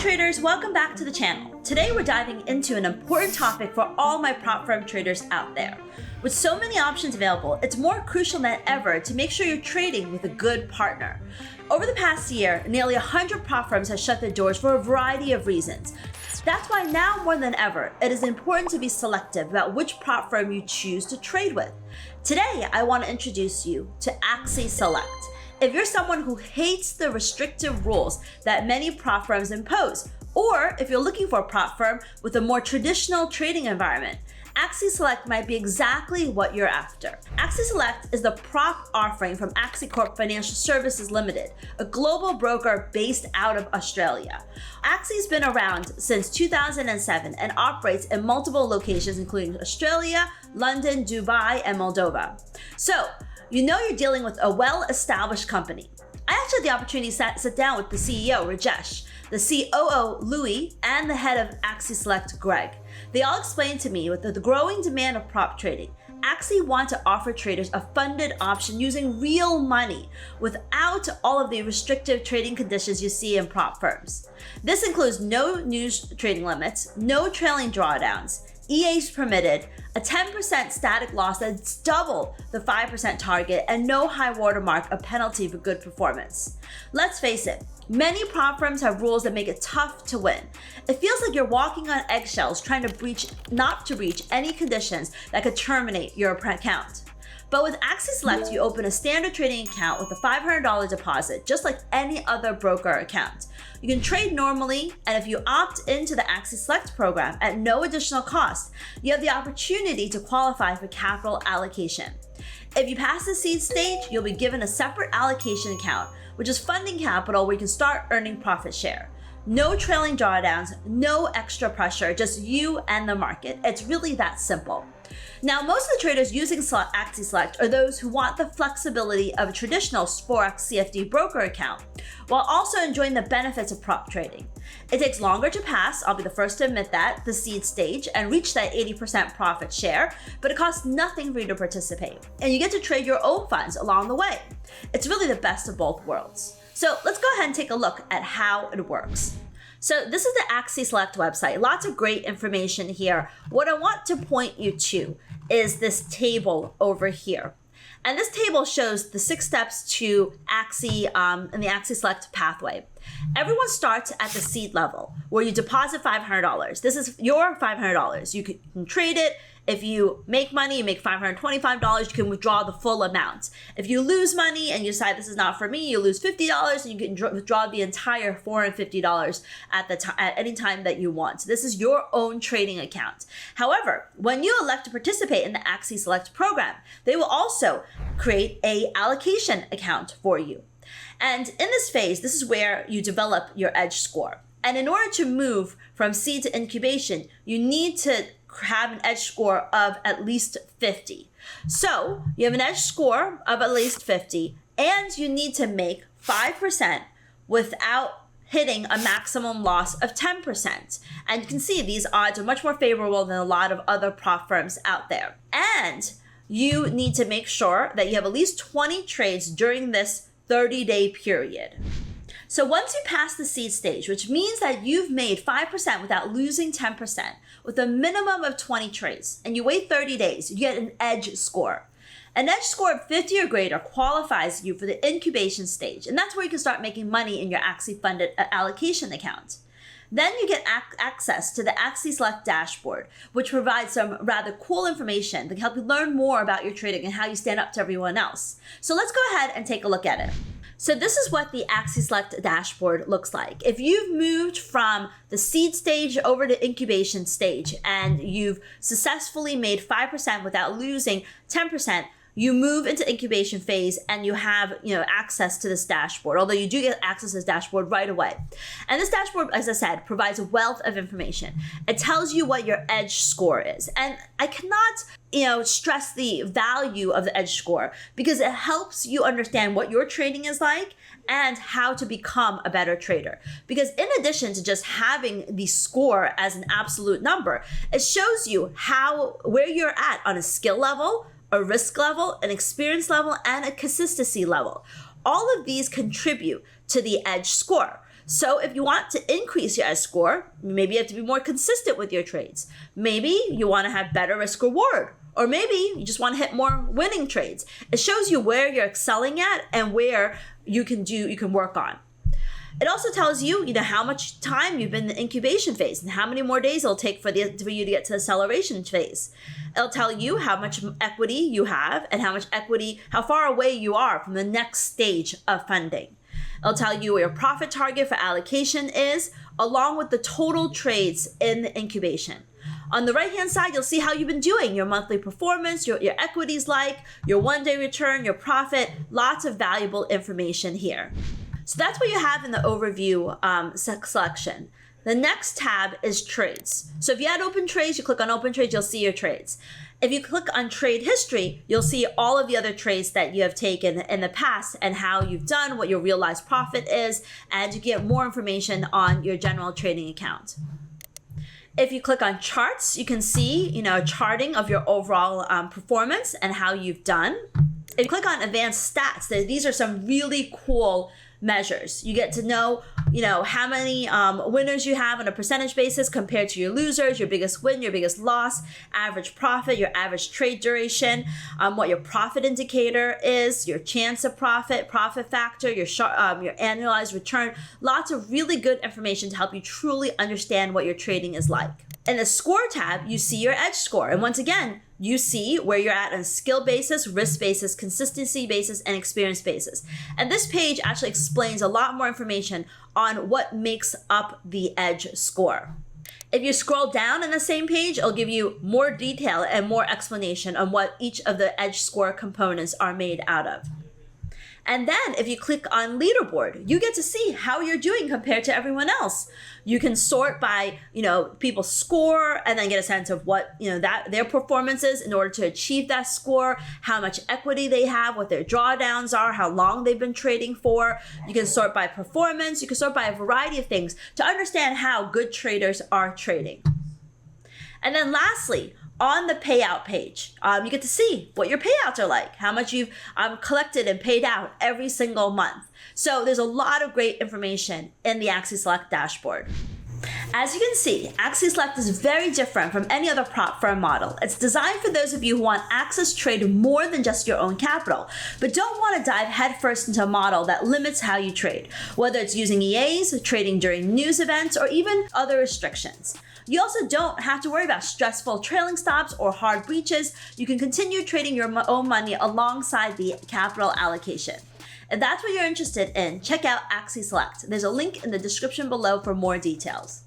traders, welcome back to the channel. Today we're diving into an important topic for all my prop firm traders out there. With so many options available, it's more crucial than ever to make sure you're trading with a good partner. Over the past year, nearly 100 prop firms have shut their doors for a variety of reasons. That's why now more than ever, it is important to be selective about which prop firm you choose to trade with. Today, I want to introduce you to Axi Select. If you're someone who hates the restrictive rules that many prop firms impose, or if you're looking for a prop firm with a more traditional trading environment, Axi Select might be exactly what you're after. Axi Select is the prop offering from Axi Corp Financial Services Limited, a global broker based out of Australia. Axi's been around since 2007 and operates in multiple locations including Australia, London, Dubai, and Moldova. So, you know you're dealing with a well-established company. I actually had the opportunity to sit down with the CEO, Rajesh, the COO, Louis, and the head of Axi Select, Greg. They all explained to me with the growing demand of prop trading, Axi want to offer traders a funded option using real money without all of the restrictive trading conditions you see in prop firms. This includes no news trading limits, no trailing drawdowns, EAs permitted, a 10% static loss that's double the 5% target, and no high watermark, a penalty for good performance. Let's face it, many prop firms have rules that make it tough to win. It feels like you're walking on eggshells trying to not to breach any conditions that could terminate your account. But with Axi Select, you open a standard trading account with a $500 deposit, just like any other broker account. You can trade normally, and if you opt into the Axi Select program at no additional cost, you have the opportunity to qualify for capital allocation. If you pass the seed stage, you'll be given a separate allocation account, which is funding capital where you can start earning profit share. No trailing drawdowns, no extra pressure, just you and the market. It's really that simple. Now, most of the traders using Axi Select are those who want the flexibility of a traditional Forex CFD broker account, while also enjoying the benefits of prop trading. It takes longer to pass, I'll be the first to admit that, the seed stage and reach that 80% profit share, but it costs nothing for you to participate. And you get to trade your own funds along the way. It's really the best of both worlds. So let's go ahead and take a look at how it works. So this is the Axi Select website. Lots of great information here. What I want to point you to is this table over here. And this table shows the 6 steps to Axi and the Axi Select pathway. Everyone starts at the seed level where you deposit $500. This is your $500. You can trade it. If you make money, you make $525, you can withdraw the full amount. If you lose money and you decide this is not for me, you lose $50 and you can withdraw the entire $450 at any time that you want. So this is your own trading account. However, when you elect to participate in the Axi Select program, they will also create a allocation account for you. And in this phase, this is where you develop your edge score. And in order to move from seed to incubation, you need to have an edge score of at least 50. So you have an edge score of at least 50, and you need to make 5% without hitting a maximum loss of 10%. And you can see these odds are much more favorable than a lot of other prop firms out there. And you need to make sure that you have at least 20 trades during this 30-day period. So once you pass the seed stage, which means that you've made 5% without losing 10%, with a minimum of 20 trades, and you wait 30 days, you get an edge score. An edge score of 50 or greater qualifies you for the incubation stage, and that's where you can start making money in your Axi funded allocation account. Then you get access to the Axi Select dashboard, which provides some rather cool information that can help you learn more about your trading and how you stand up to everyone else. So let's go ahead and take a look at it. So this is what the Axi Select dashboard looks like. If you've moved from the seed stage over to incubation stage and you've successfully made 5% without losing 10%, you move into incubation phase and you have access to this dashboard, although you do get access to this dashboard right away. And this dashboard, as I said, provides a wealth of information. It tells you what your edge score is. And I cannot stress the value of the edge score because it helps you understand what your trading is like and how to become a better trader. Because in addition to just having the score as an absolute number, it shows you where you're at on a skill level, a risk level, an experience level, and a consistency level. All of these contribute to the edge score. So if you want to increase your edge score, maybe you have to be more consistent with your trades. Maybe you want to have better risk reward, or maybe you just want to hit more winning trades. It shows you where you're excelling at and where you can work on. It also tells you, how much time you've been in the incubation phase and how many more days it'll take for you to get to the acceleration phase. It'll tell you how much equity you have and how far away you are from the next stage of funding. It'll tell you where your profit target for allocation is, along with the total trades in the incubation. On the right-hand side, you'll see how you've been doing, your monthly performance, your equities your one-day return, your profit, lots of valuable information here. So that's what you have in the overview selection. The next tab is trades. So if you had open trades, you click on open trades, you'll see your trades. If you click on trade history, you'll see all of the other trades that you have taken in the past and how you've done, what your realized profit is, and you get more information on your general trading account. If you click on charts, you can see, charting of your overall performance and how you've done. If you click on advanced stats, these are some really cool measures. You get to know, how many winners you have on a percentage basis compared to your losers, your biggest win, your biggest loss, average profit, your average trade duration, what your profit indicator is, your chance of profit, profit factor, your annualized return. Lots of really good information to help you truly understand what your trading is like. In the score tab, you see your edge score. And once again, you see where you're at on a skill basis, risk basis, consistency basis, and experience basis. And this page actually explains a lot more information on what makes up the edge score. If you scroll down in the same page, it'll give you more detail and more explanation on what each of the edge score components are made out of. And then if you click on leaderboard, you get to see how you're doing compared to everyone else. You can sort by, people's score and then get a sense of what, that their performance is in order to achieve that score, how much equity they have, what their drawdowns are, how long they've been trading for. You can sort by performance. You can sort by a variety of things to understand how good traders are trading. And then lastly, on the payout page, you get to see what your payouts are like, how much you've collected and paid out every single month. So there's a lot of great information in the Axi Select dashboard. As you can see, Axi Select is very different from any other prop firm model. It's designed for those of you who want access to trade more than just your own capital, but don't want to dive headfirst into a model that limits how you trade, whether it's using EAs, trading during news events, or even other restrictions. You also don't have to worry about stressful trailing stops or hard breaches. You can continue trading your own money alongside the capital allocation. If that's what you're interested in, check out Axi Select. There's a link in the description below for more details.